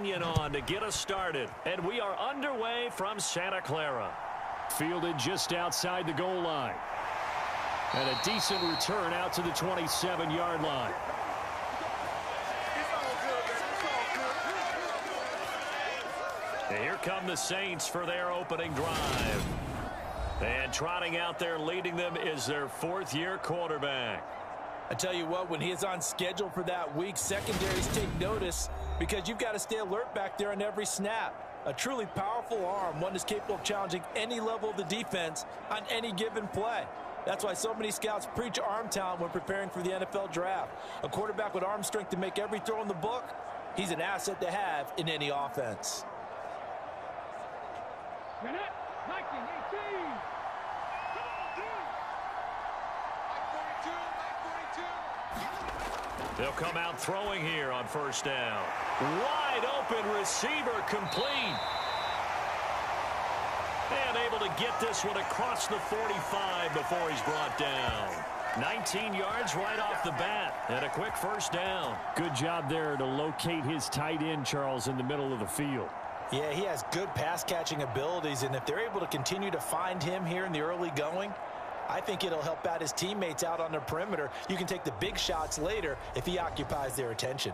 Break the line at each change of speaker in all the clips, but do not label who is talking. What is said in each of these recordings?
Opinion on to get us started. And we are underway from Santa Clara.
Fielded just outside the goal line. And a decent return out to the 27-yard line.
Here come the Saints for their opening drive. And trotting out there leading them is their fourth-year quarterback.
I tell you what, when he is on schedule for that week, secondaries take notice because you've got to stay alert back there on every snap. A truly powerful arm, one that's capable of challenging any level of the defense on any given play. That's why so many scouts preach arm talent when preparing for the NFL draft. A quarterback with arm strength to make every throw in the book, he's an asset to have in any offense.
They'll come out throwing here on first down. Wide open receiver complete. And able to get this one across the 45 before he's brought down. 19 yards right off the bat and a quick first down.
Good job there to locate his tight end, Charles, in the middle of the field.
Yeah, he has good pass-catching abilities, and if they're able to continue to find him here in the early going, I think it'll help out his teammates out on the perimeter. You can take the big shots later if he occupies their attention.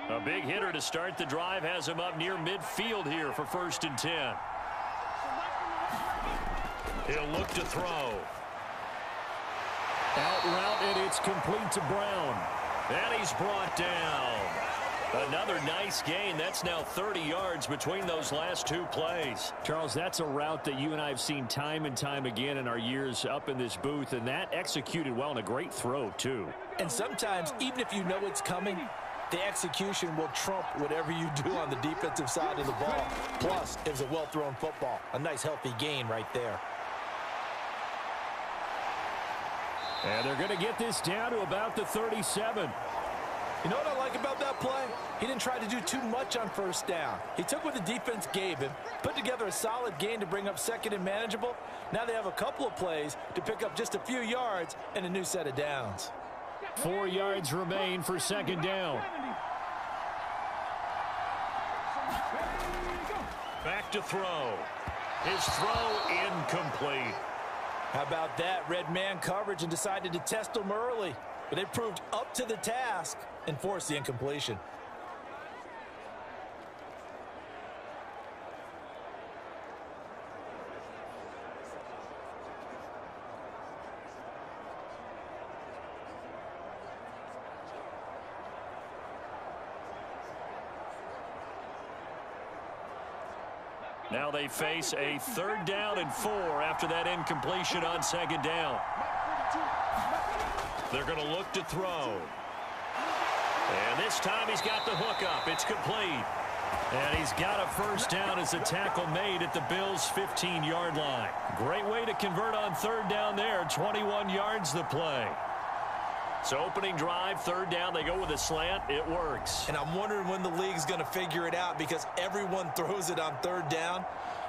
A big hitter to start the drive has him up near midfield here for 1st and 10. He'll look to throw.
Out route, and it's complete to Brown.
And he's brought down. Another nice gain. That's now 30 yards between those last two plays.
Charles, that's a route that you and I have seen time and time again in our years up in this booth, and that executed well and a great throw, too.
And sometimes, even if you know it's coming, the execution will trump whatever you do on the defensive side of the ball. Plus, it was a well-thrown football. A nice, healthy gain right there.
And they're going to get this down to about the 37.
You know what I like about that play? He didn't try to do too much on first down. He took what the defense gave him, put together a solid gain to bring up second and manageable. Now they have a couple of plays to pick up just a few yards and a new set of downs.
4 yards remain for second down.
Back to throw. His throw incomplete.
How about that? Red man coverage and decided to test him early. But they proved up to the task and forced the incompletion.
Now they face a 3rd down and 4 after that incompletion on second down. They're going to look to throw. And this time he's got the hook up. It's complete. And he's got a first down as a tackle made at the Bills' 15-yard line. Great way to convert on 3rd down there. 21 yards the play. So opening drive, 3rd down, they go with a slant. It works.
And I'm wondering when the league's going to figure it out because everyone throws it on 3rd down.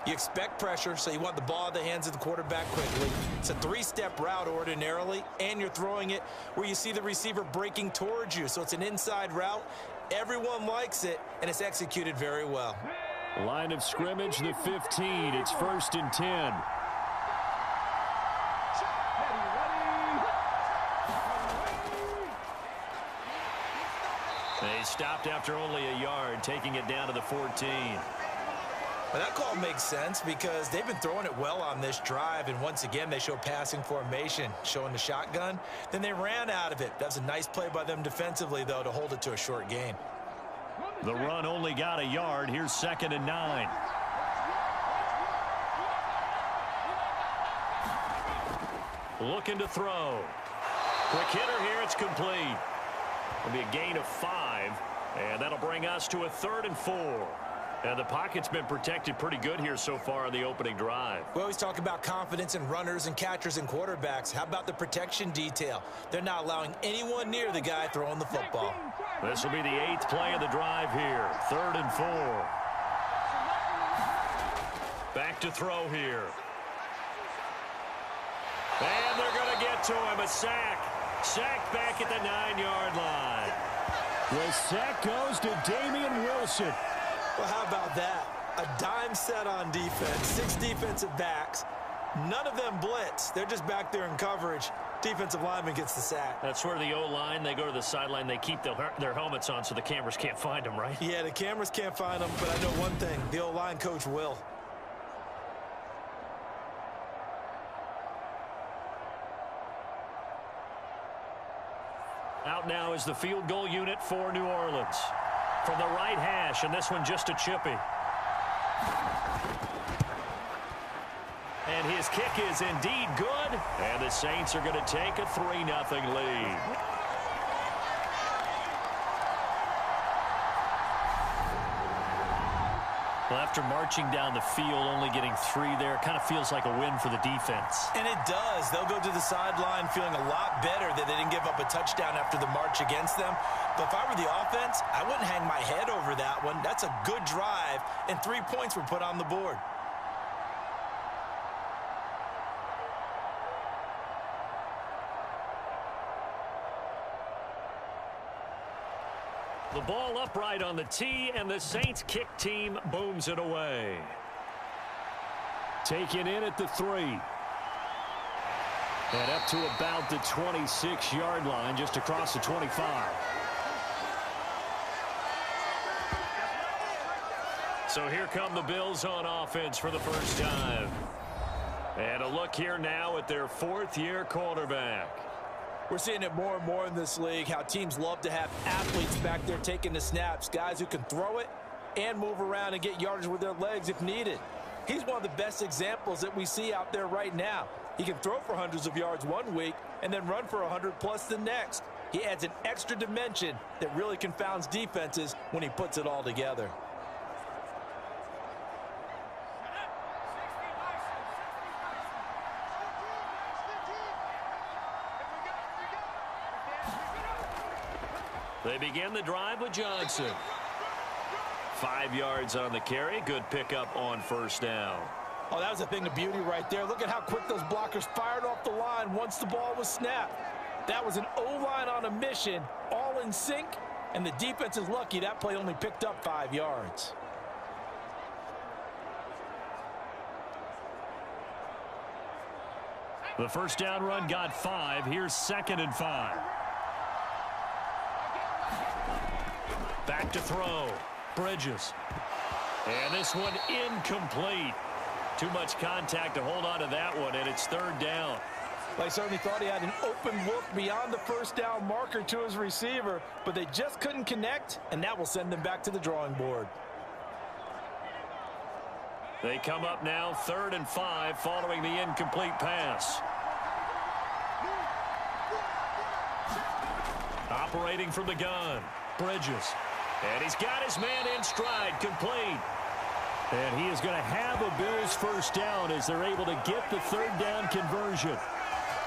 You expect pressure, so you want the ball in the hands of the quarterback quickly. It's a 3-step route ordinarily, and you're throwing it where you see the receiver breaking towards you. So it's an inside route. Everyone likes it, and it's executed very well.
Line of scrimmage, the 15. It's 1st and 10.
They stopped after only a yard, taking it down to the 14.
Well, that call makes sense because they've been throwing it well on this drive, and once again they show passing formation, showing the shotgun. Then they ran out of it. That was a nice play by them defensively, though, to hold it to a short gain.
The run only got a yard. Here's 2nd and 9. Looking to throw. Quick hitter here. It's complete. It'll be a gain of 5, and that'll bring us to a 3rd and 4. And the pocket's been protected pretty good here so far on the opening drive.
We always talk about confidence in runners and catchers and quarterbacks. How about the protection detail? They're not allowing anyone near the guy throwing the football.
This will be the 8th play of the drive here. 3rd and 4. Back to throw here. And they're going to get to him. A sack. Sack back at the 9-yard line.
The sack goes to Damian Wilson.
Well, how about that? A dime set on defense. 6 defensive backs. None of them blitz. They're just back there in coverage. Defensive lineman gets the sack.
That's where the O-line, they go to the sideline, they keep their helmets on so the cameras can't find them, right?
Yeah, the cameras can't find them, but I know one thing. The O-line coach will.
Out now is the field goal unit for New Orleans. From the right hash, and this one just a chippy. And his kick is indeed good. And the Saints are going to take a 3-0 lead. Well, after marching down the field, only getting 3 there, kind of feels like a win for the defense.
And it does. They'll go to the sideline feeling a lot better that they didn't give up a touchdown after the march against them. But if I were the offense, I wouldn't hang my head over that one. That's a good drive, and 3 points were put on the board.
The ball upright on the tee, and the Saints kick team booms it away.
Taken in at the 3. And up to about the 26-yard line, just across the 25.
So here come the Bills on offense for the first time. And a look here now at their 4th-year quarterback.
We're seeing it more and more in this league, how teams love to have athletes back there taking the snaps, guys who can throw it and move around and get yardage with their legs if needed. He's one of the best examples that we see out there right now. He can throw for hundreds of yards one week and then run for 100+ the next. He adds an extra dimension that really confounds defenses when he puts it all together.
They begin the drive with Johnson. 5 yards on the carry. Good pickup on first down.
Oh, that was a thing of beauty right there. Look at how quick those blockers fired off the line once the ball was snapped. That was an O-line on a mission, all in sync, and the defense is lucky that play only picked up 5 yards.
The first down run got 5. Here's 2nd and 5. Back to throw. Bridges. And this one incomplete. Too much contact to hold on to that one, and it's 3rd down.
They certainly thought he had an open look beyond the first down marker to his receiver, but they just couldn't connect, and that will send them back to the drawing board.
They come up now 3rd and 5 following the incomplete pass. Operating from the gun. Bridges. And he's got his man in stride, complete.
And he is going to have a Bills first down as they're able to get the 3rd down conversion.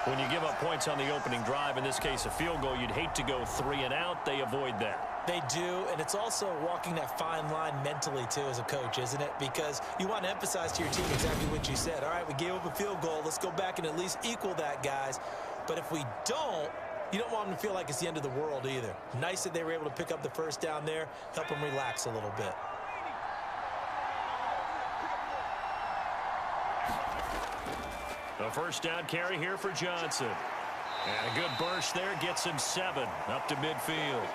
When you give up points on the opening drive, in this case a field goal, you'd hate to go 3 and out. They avoid that.
They do, and it's also walking that fine line mentally, too, as a coach, isn't it? Because you want to emphasize to your team exactly what you said. All right, we gave up a field goal. Let's go back and at least equal that, guys. But if we don't, you don't want them to feel like it's the end of the world either. Nice that they were able to pick up the first down there, help them relax a little bit.
A first down carry here for Johnson. And a good burst there gets him 7 up to midfield.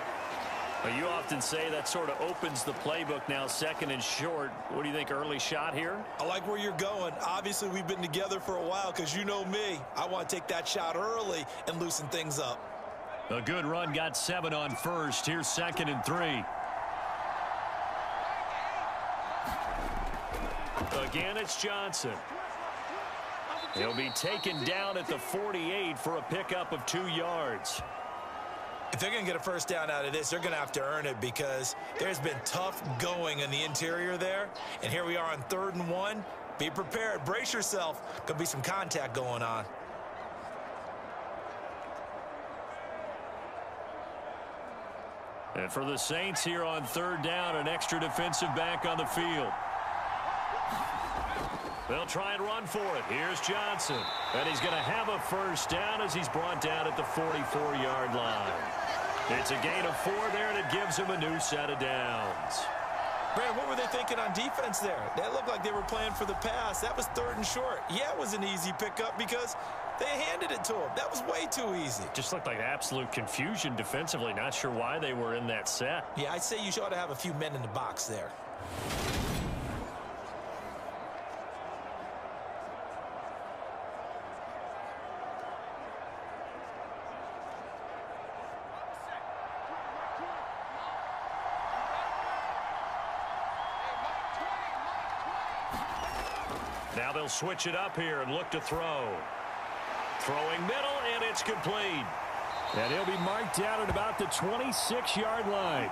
Well, you often say that sort of opens the playbook now, 2nd and short. What do you think, early shot here?
I like where you're going. Obviously, we've been together for a while because you know me. I want to take that shot early and loosen things up.
A good run got 7 on first. Here's 2nd and 3. Again, it's Johnson. He'll be taken down at the 48 for a pickup of 2 yards.
If they're going to get a first down out of this, they're going to have to earn it because there's been tough going in the interior there. And here we are on 3rd and 1. Be prepared. Brace yourself. Could be some contact going on.
And for the Saints here on 3rd down, an extra defensive back on the field. They'll try and run for it. Here's Johnson. And he's going to have a first down as he's brought down at the 44-yard line. It's a gain of 4 there, and it gives him a new set of downs.
Brandon, what were they thinking on defense there? They looked like they were playing for the pass. That was 3rd and short. Yeah, it was an easy pickup because they handed it to him. That was way too easy.
Just looked like absolute confusion defensively. Not sure why they were in that set.
Yeah, I'd say you ought to have a few men in the box there.
Now they'll switch it up here and look to throw. Throwing middle, and it's complete.
And he'll be marked down at about the 26-yard line.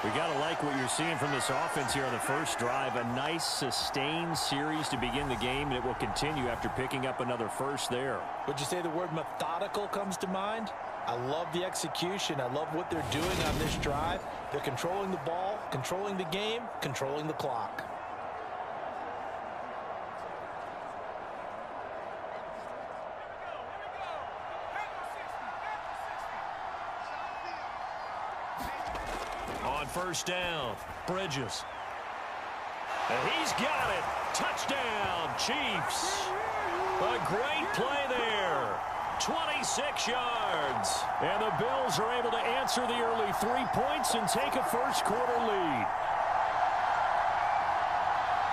We got to like what you're seeing from this offense here on the first drive. A nice, sustained series to begin the game, and it will continue after picking up another first there.
Would you say the word methodical comes to mind? I love the execution. I love what they're doing on this drive. They're controlling the ball, controlling the game, controlling the clock.
On first down, Bridges. And he's got it. Touchdown, Chiefs. A great play there. 26 yards.
And the Bills are able to answer the early 3 points and take a first-quarter lead.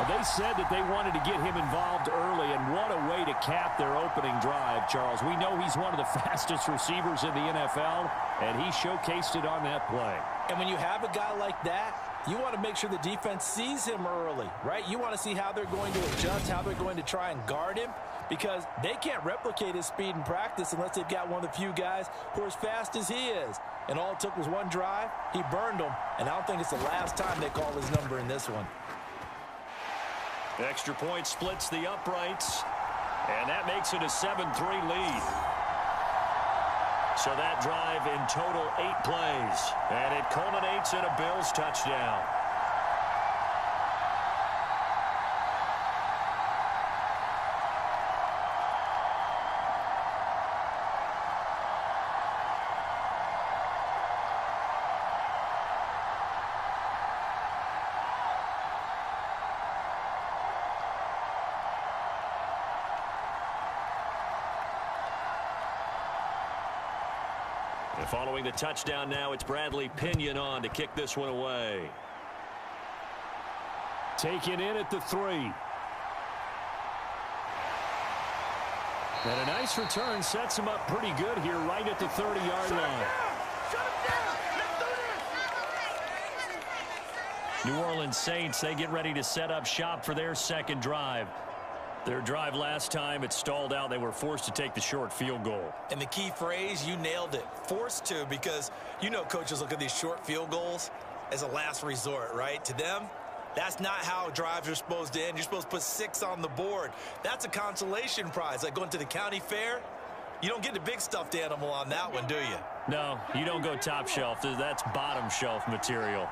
They said that they wanted to get him involved early, and what a way to cap their opening drive, Charles. We know he's one of the fastest receivers in the NFL, and he showcased it on that play.
And when you have a guy like that, you want to make sure the defense sees him early, right? You want to see how they're going to adjust, how they're going to try and guard him, because they can't replicate his speed in practice unless they've got one of the few guys who are as fast as he is. And all it took was one drive. He burned them, and I don't think it's the last time they call his number in this one.
Extra point splits the uprights, and that makes it a 7-3 lead. So that drive in total 8 plays, and it culminates in a Bills touchdown. And following the touchdown now, it's Bradley Pinion on to kick this one away.
Taken in at the 3. And a nice return sets him up pretty good here right at the 30-yard line.
New Orleans Saints, they get ready to set up shop for their second drive. Their drive last time, it stalled out. They were forced to take the short field goal.
And the key phrase, you nailed it, forced to, because you know coaches look at these short field goals as a last resort, right? To them, that's not how drives are supposed to end. You're supposed to put 6 on the board. That's a consolation prize. Like going to the county fair, you don't get the big stuffed animal on that one, do you?
No, you don't go top shelf. That's bottom shelf material.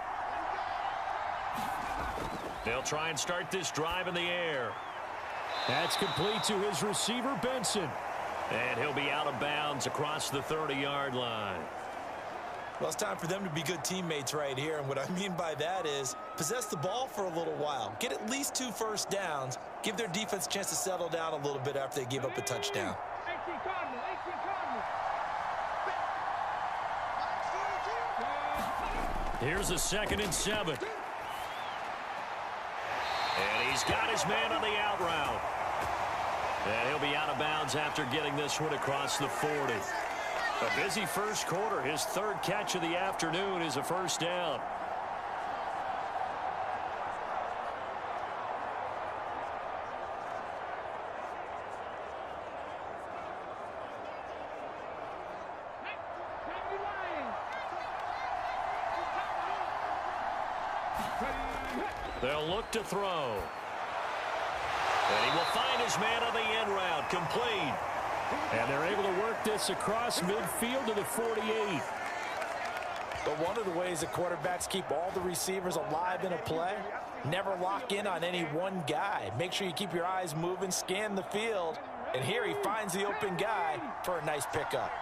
They'll try and start this drive in the air.
That's complete to his receiver, Benson.
And he'll be out of bounds across the 30-yard line.
Well, it's time for them to be good teammates right here. And what I mean by that is possess the ball for a little while. Get at least 2 first downs. Give their defense a chance to settle down a little bit after they give up a touchdown.
Here's a 2nd and 7. And he's got his man on the out route. And he'll be out of bounds after getting this one across the 40. A busy first quarter. His 3rd catch of the afternoon is a first down. They'll look to throw. And he will find his man on the end route, complete.
And they're able to work this across midfield to the 48.
But one of the ways that quarterbacks keep all the receivers alive in a play, Never lock in on any one guy. Make sure you keep your eyes moving, scan the field. And here he finds the open guy for a nice pickup.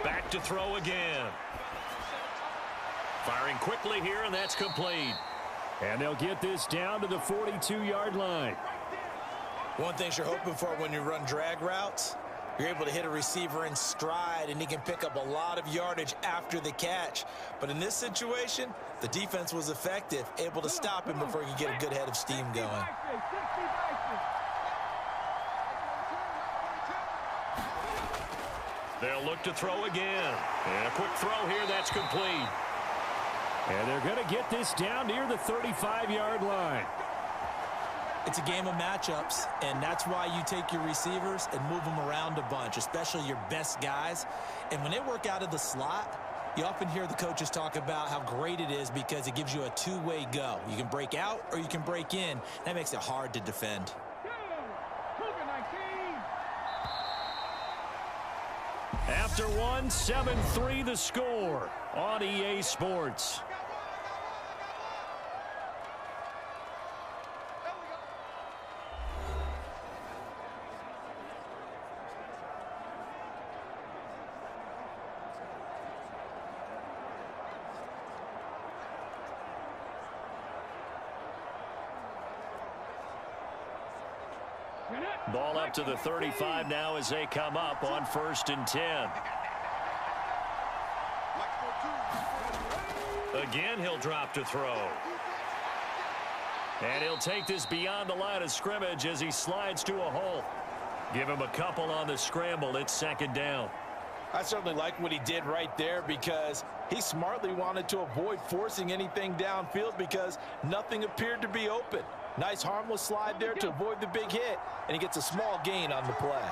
Back to throw again. Firing quickly here, and that's complete.
And they'll get this down to the 42-yard line.
One thing you're hoping for when you run drag routes, you're able to hit a receiver in stride, and he can pick up a lot of yardage after the catch. But in this situation, the defense was effective, able to stop him before he could get a good head of steam going.
They'll look to throw again. And a quick throw here, that's complete.
And they're going to get this down near the 35-yard line.
It's a game of matchups, and that's why you take your receivers and move them around a bunch, especially your best guys. And when they work out of the slot, you often hear the coaches talk about how great it is because it gives you a two-way go. You can break out or you can break in. That makes it hard to defend.
After one, 7-3 the score on EA Sports.
Ball up to the 35 now as they come up on 1st and 10. Again, he'll drop to throw. And he'll take this beyond the line of scrimmage as he slides to a hole. Give him a couple on the scramble. It's 2nd down.
I certainly like what he did right there because he smartly wanted to avoid forcing anything downfield because nothing appeared to be open. Nice harmless slide there to avoid the big hit, and he gets a small gain on the play.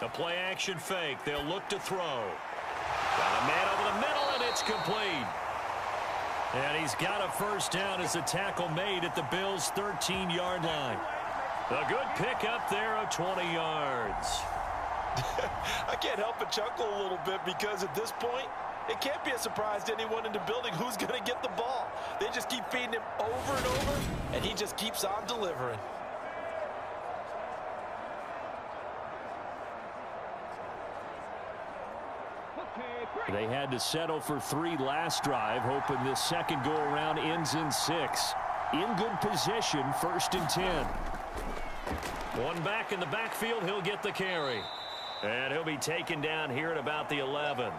The play action fake. They'll look to throw. Got a man over the middle, and it's complete. And he's got a 1st down as a tackle made at the Bills' 13-yard line. A good pickup there of 20 yards.
I can't help but chuckle a little bit because at this point, it can't be a surprise to anyone in the building who's going to get the ball. They just keep feeding him over and over, and he just keeps on delivering.
They had to settle for 3 last drive, hoping this second go-around ends in 6. In good position, 1st and 10.
One back in the backfield, he'll get the carry. And he'll be taken down here at about the 11.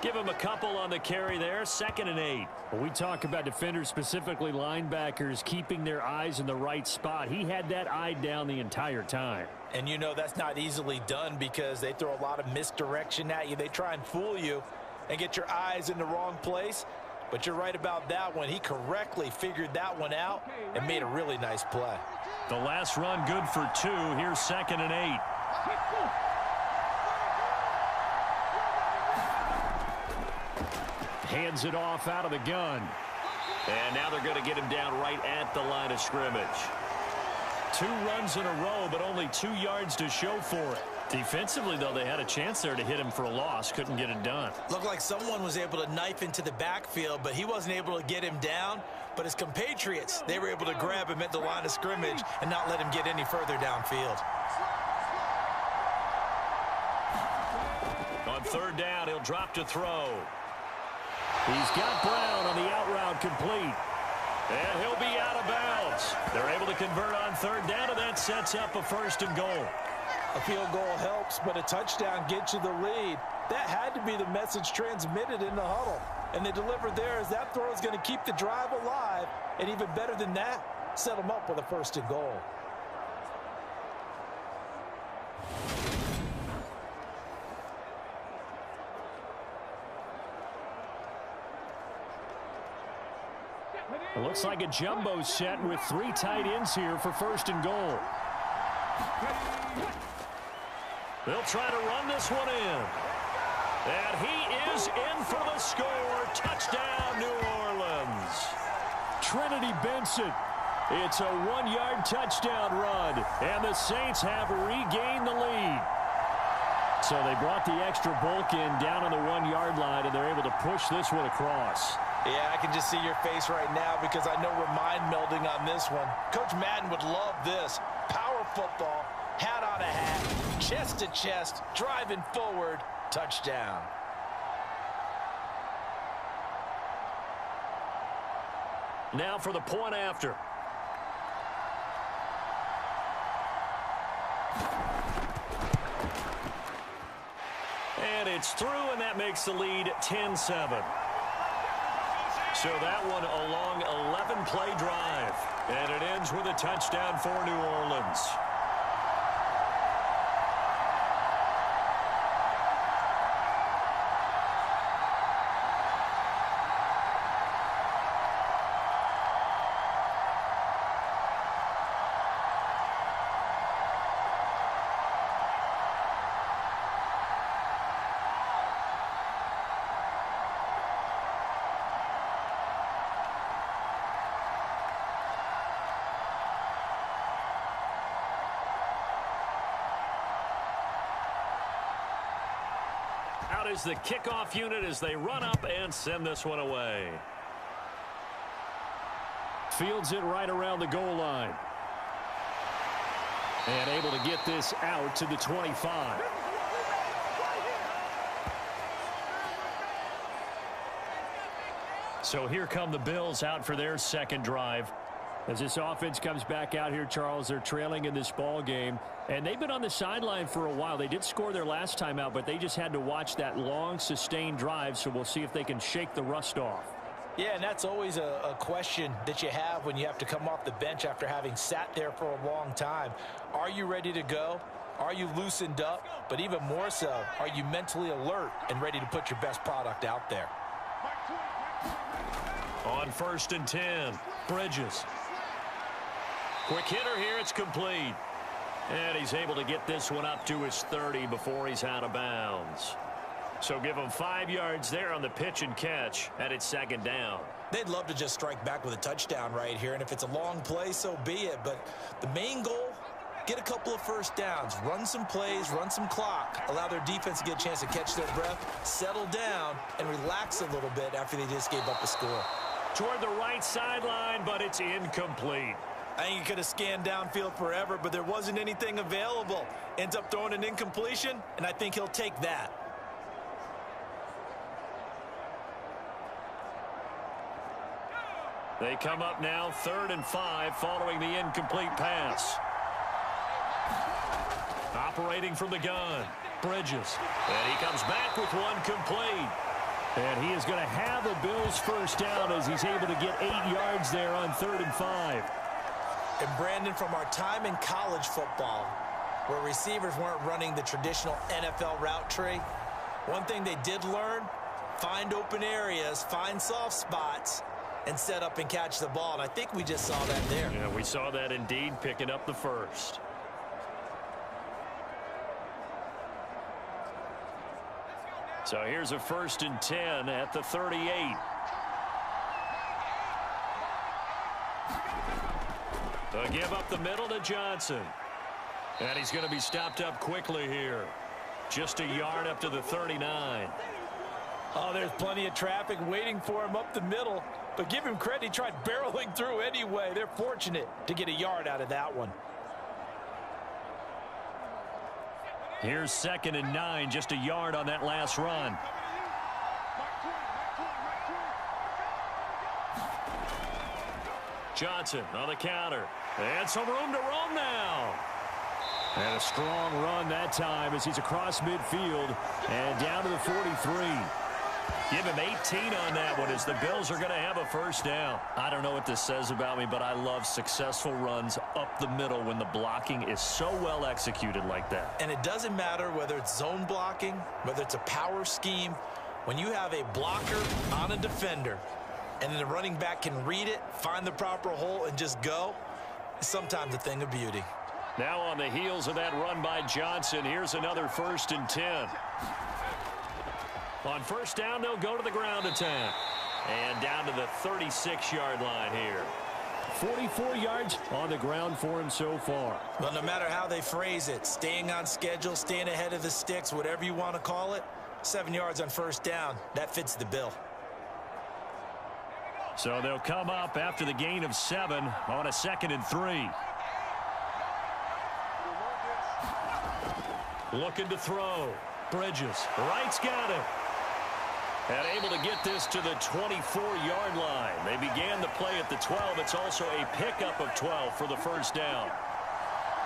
Give him a couple on the carry there, 2nd and 8.
When we talk about defenders, specifically linebackers, keeping their eyes in the right spot, he had that eye down the entire time.
And you know that's not easily done because they throw a lot of misdirection at you. They try and fool you and get your eyes in the wrong place. But you're right about that one. He correctly figured that one out and made a really nice play.
The last run good for 2. Here's 2nd and 8.
Hands it off out of the gun.
And now they're going to get him down right at the line of scrimmage. 2 runs in a row, but only 2 yards to show for it. Defensively, though, they had a chance there to hit him for a loss. Couldn't get it done.
Looked like someone was able to knife into the backfield, but he wasn't able to get him down. But his compatriots, they were able to grab him at the line of scrimmage and not let him get any further downfield.
On 3rd down, he'll drop to throw.
He's got Brown on the out route complete.
And he'll be out of bounds. They're able to convert on 3rd down, and that sets up a 1st and goal.
A field goal helps, but a touchdown gets you the lead. That had to be the message transmitted in the huddle. And they delivered there as that throw is going to keep the drive alive. And even better than that, set them up with a 1st and goal.
It looks like a jumbo set with 3 tight ends here for 1st and goal.
They'll try to run this one in. And he is in for the score. Touchdown, New Orleans.
Trinity Benson. It's a 1-yard touchdown run, and the Saints have regained the lead. So they brought the extra bulk in down on the 1-yard line, and they're able to push this one across.
Yeah, I can just see your face right now because I know we're mind melding on this one. Coach Madden would love this. Power football, hat on a hat, chest to chest, driving forward, touchdown.
Now for the point after. And it's through, and that makes the lead 10-7. So that one a long 11-play drive. And it ends with a touchdown for New Orleans. Out is the kickoff unit as they run up and send this one away.
Fields it right around the goal line. And able to get this out to the 25.
So here come the Bills out for their second drive.
As this offense comes back out here, Charles, they're trailing in this ball game. And they've been on the sideline for a while. They did score their last time out, but they just had to watch that long, sustained drive. So we'll see if they can shake the rust off.
Yeah, and that's always a question that you have when you have to come off the bench after having sat there for a long time. Are you ready to go? Are you loosened up? But even more so, are you mentally alert and ready to put your best product out there?
On 1st and 10, Bridges. Quick hitter here, it's complete. And he's able to get this one up to his 30 before he's out of bounds. So give him 5 yards there on the pitch and catch, and it's second down.
They'd love to just strike back with a touchdown right here, and if it's a long play, so be it. But the main goal, get a couple of first downs, run some plays, run some clock, allow their defense to get a chance to catch their breath, settle down, and relax a little bit after they just gave up a score.
Toward the right sideline, but it's incomplete.
I think he could have scanned downfield forever, but there wasn't anything available. Ends up throwing an incompletion, and I think he'll take that.
They come up now 3rd and 5 following the incomplete pass. Operating from the gun, Bridges. And he comes back with one complete.
And he is going to have a Bills first down as he's able to get 8 yards there on 3rd and 5.
And Brandon, from our time in college football, where receivers weren't running the traditional NFL route tree, one thing they did learn, find open areas, find soft spots, and set up and catch the ball. And I think we just saw that there.
Yeah, we saw that indeed, picking up the first. So here's a 1st and 10 at the 38. They'll give up the middle to Johnson. And he's going to be stopped up quickly here. Just a yard up to the 39.
Oh, there's plenty of traffic waiting for him up the middle. But give him credit, he tried barreling through anyway. They're fortunate to get a yard out of that one.
Here's 2nd and 9, just a yard on that last run. Johnson on the counter. And some room to roam now.
And a strong run that time as he's across midfield and down to the 43.
Give him 18 on that one as the Bills are going to have a first down.
I don't know what this says about me, but I love successful runs up the middle when the blocking is so well executed like that.
And it doesn't matter whether it's zone blocking, whether it's a power scheme. When you have a blocker on a defender and then the running back can read it, find the proper hole, and just go, it's sometimes a thing of beauty.
Now on the heels of that run by Johnson, here's another 1st and 10. On first down, they'll go to the ground attack. And down to the 36-yard line here.
44 yards on the ground for him so far.
Well, no matter how they phrase it, staying on schedule, staying ahead of the sticks, whatever you want to call it, 7 yards on first down, that fits the bill.
So they'll come up after the gain of 7 on a 2nd and 3. Looking to throw. Bridges. Wright's got it. And able to get this to the 24-yard line. They began the play at the 12. It's also a pickup of 12 for the first down.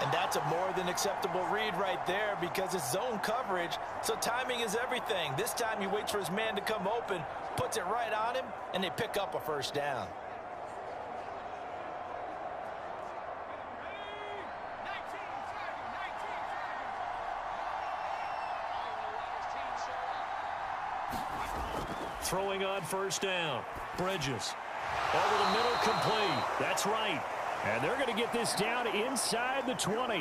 And that's a more than acceptable read right there because it's zone coverage, so timing is everything. This time he waits for his man to come open, puts it right on him, and they pick up a first down.
Throwing on first down. Bridges. Over the middle, complete. That's right.
And they're going to get this down inside the 20.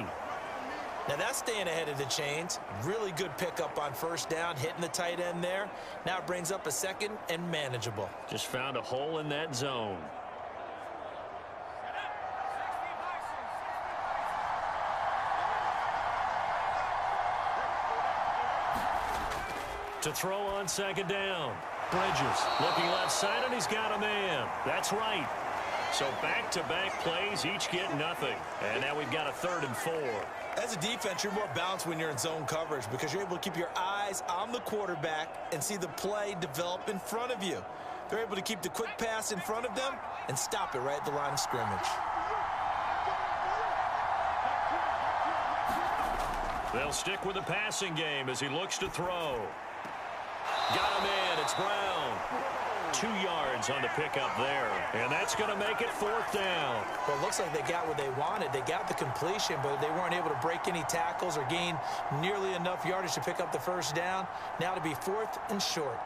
Now that's staying ahead of the chains. Really good pickup on first down, hitting the tight end there. Now it brings up a 2nd and manageable.
Just found a hole in that zone. To throw on 2nd down. Bridges looking left side, and he's got a man. That's right. So back-to-back plays, each get nothing. And now we've got a 3rd and 4.
As a defense, you're more balanced when you're in zone coverage because you're able to keep your eyes on the quarterback and see the play develop in front of you. They're able to keep the quick pass in front of them and stop it right at the line of scrimmage.
They'll stick with the passing game as he looks to throw. Got a man. It's Brown. 2 yards on the pickup there. And that's going to make it 4th down.
Well, it looks like they got what they wanted. They got the completion, but they weren't able to break any tackles or gain nearly enough yardage to pick up the first down. Now to be 4th and short.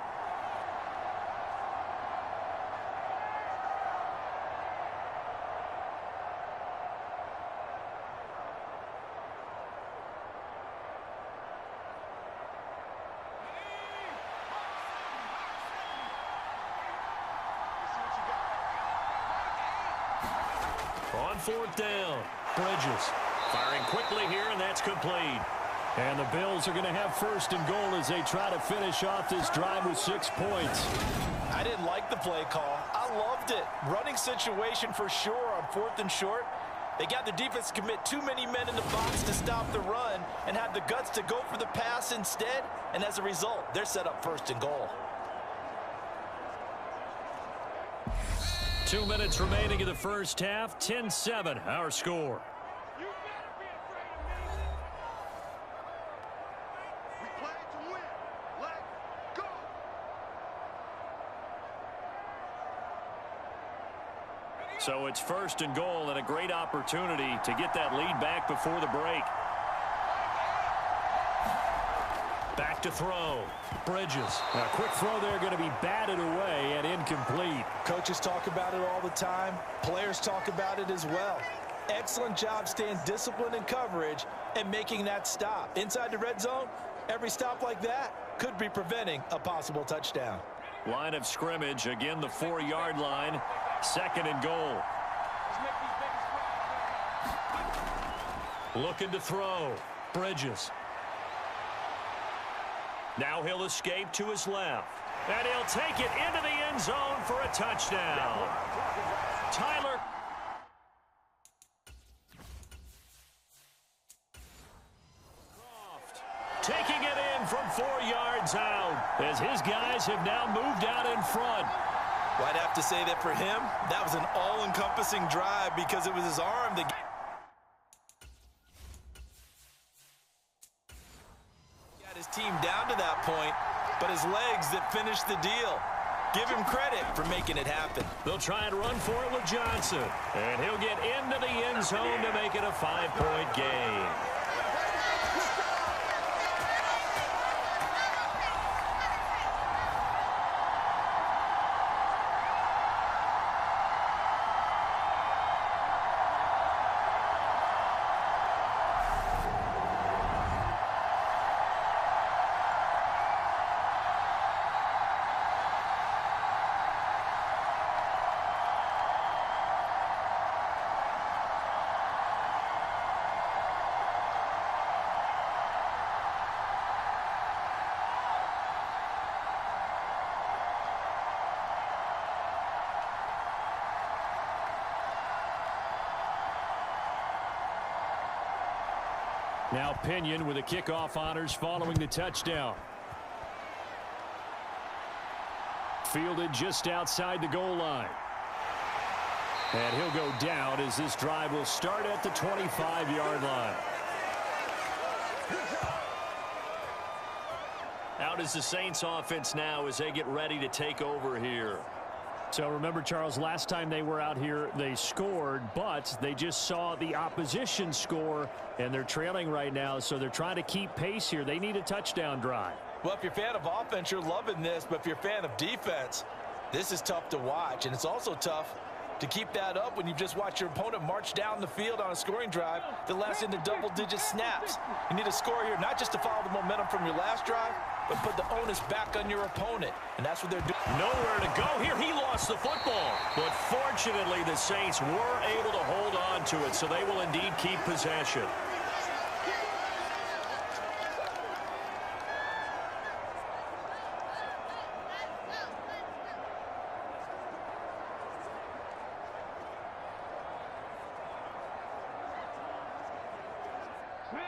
On 4th down, Bridges firing quickly here, and that's complete.
And the Bills are going to have 1st and goal as they try to finish off this drive with 6 points.
I didn't like the play call. I loved it. Running situation for sure on 4th and short. They got the defense to commit too many men in the box to stop the run and had the guts to go for the pass instead. And as a result, they're set up 1st and goal.
2 minutes remaining in the first half. 10-7, our score.
You better be afraid of me. We play to win. Let's go.
So it's 1st and goal and a great opportunity to get that lead back before the break. Back to throw. Bridges.
A quick throw there going to be batted away and incomplete.
Coaches talk about it all the time. Players talk about it as well. Excellent job staying disciplined in coverage and making that stop. Inside the red zone, every stop like that could be preventing a possible touchdown.
Line of scrimmage, again the 4-yard line. 2nd and goal. Looking to throw. Bridges. Now he'll escape to his left. And he'll take it into the end zone for a touchdown. Tyler. Taking it in from 4 yards out as his guys have now moved out in front.
Well, I'd have to say that for him, that was an all-encompassing drive because it was his arm that got his team down to that point, but his legs that finished the deal. Give him credit for making it happen.
They'll try and run for it with Johnson, and he'll get into the end zone to make it a 5-point game.
Now Pinion with the kickoff honors following the touchdown. Fielded just outside the goal line. And he'll go down as this drive will start at the 25-yard line.
Out is the Saints offense now as they get ready to take over here.
So remember, Charles, last time they were out here, they scored, but they just saw the opposition score, and they're trailing right now, so they're trying to keep pace here. They need a touchdown drive.
Well, if you're a fan of offense, you're loving this, but if you're a fan of defense, this is tough to watch, and it's also tough to keep that up when you just watch your opponent march down the field on a scoring drive that lasts into double-digit snaps. You need a score here, not just to follow the momentum from your last drive, but put the onus back on your opponent, and that's what they're doing.
Nowhere to go here. He lost the football, but fortunately the Saints were able to hold on to it, so they will indeed keep possession.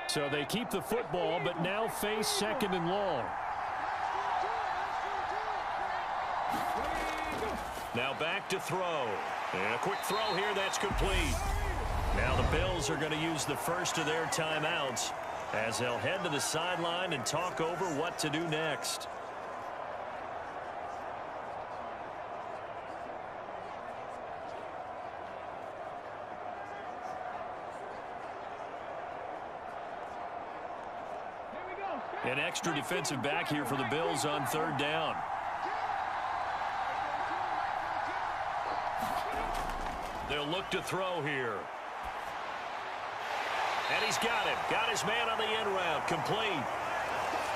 So they keep the football, but now face second and long.
Now back to throw. And a quick throw here that's complete. Now the Bills are going to use the first of their timeouts as they'll head to the sideline and talk over what to do next. An extra defensive back here for the Bills on third down. They'll look to throw here. And he's got him. Got his man on the end route. Complete.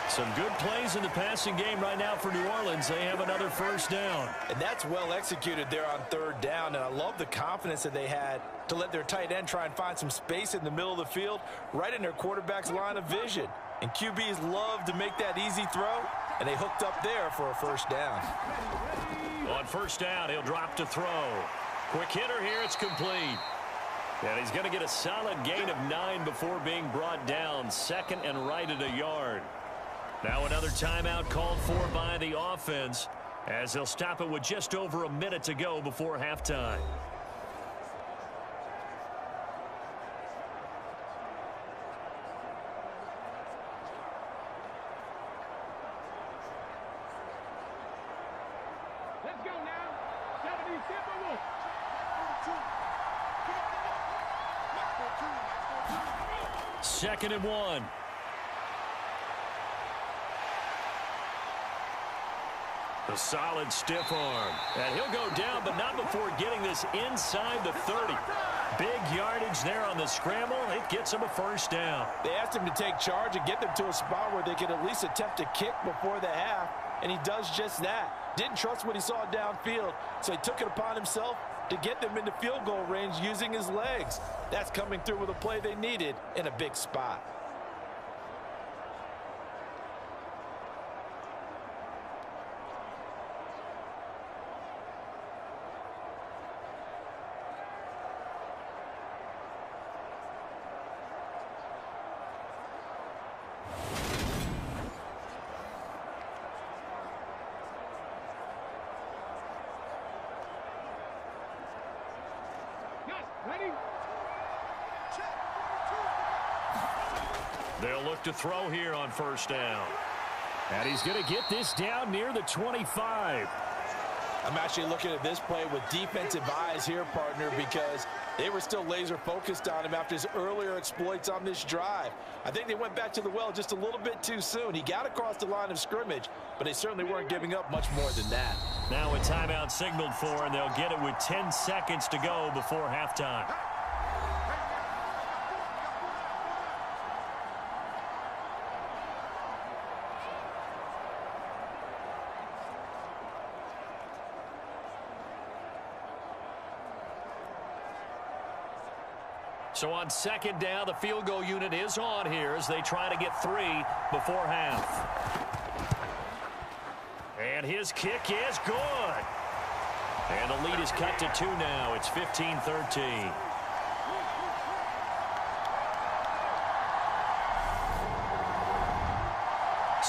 Some good plays in the passing game right now for New Orleans. They have another first down.
And that's well executed there on third down. And I love the confidence that they had to let their tight end try and find some space in the middle of the field, right in their quarterback's line of vision. And QBs love to make that easy throw, and they hooked up there for a first down.
On first down, he'll drop to throw. Quick hitter here, it's complete. And he's going to get a solid gain of 9 before being brought down. Second and right at a yard. Now another timeout called for by the offense as they'll stop it with just over a minute to go before halftime. Second and 1. A solid stiff arm. And he'll go down, but not before getting this inside the 30. Big yardage there on the scramble. It gets him a first down.
They asked him to take charge and get them to a spot where they could at least attempt to kick before the half, and he does just that. Didn't trust what he saw downfield, so he took it upon himself to get them into field goal range using his legs. That's coming through with a play they needed in a big spot.
They'll look to throw here on first down.
And he's going to get this down near the 25.
I'm actually looking at this play with defensive eyes here, partner, because they were still laser focused on him after his earlier exploits on this drive. I think they went back to the well just a little bit too soon. He got across the line of scrimmage, but they certainly weren't giving up much more than that.
Now a timeout signaled for, and they'll get it with 10 seconds to go before halftime. So on second down, the field goal unit is on here as they try to get 3 before half. And his kick is good. And the lead is cut to 2 now. It's 15-13.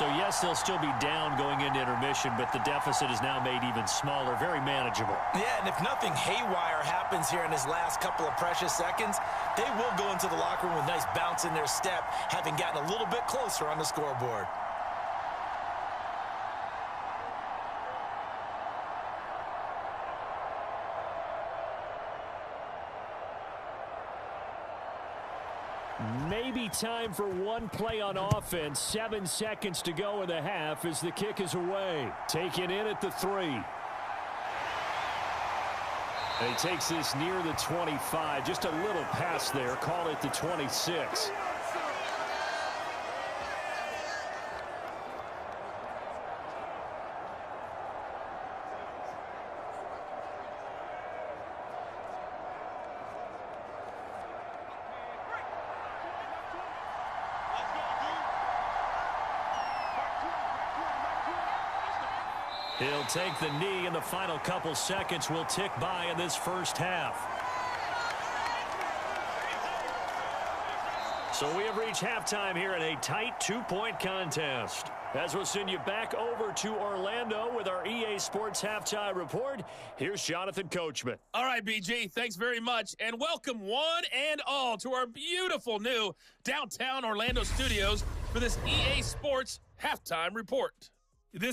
So, yes, they'll still be down going into intermission, but the deficit is now made even smaller, very manageable.
Yeah, and if nothing haywire happens here in his last couple of precious seconds, they will go into the locker room with a nice bounce in their step, having gotten a little bit closer on the scoreboard.
Maybe time for one play on offense. 7 seconds to go in the half as the kick is away. Taken in at the 3. And he takes this near the 25. Just a little pass there. Call it the 26.
He'll take the knee, and the final couple seconds will tick by in this first half. So we have reached halftime here in a tight 2-point contest. As we'll send you back over to Orlando with our EA Sports Halftime Report, here's Jonathan Coachman.
All right, BG, thanks very much. And welcome one and all to our beautiful new downtown Orlando studios for this EA Sports Halftime Report.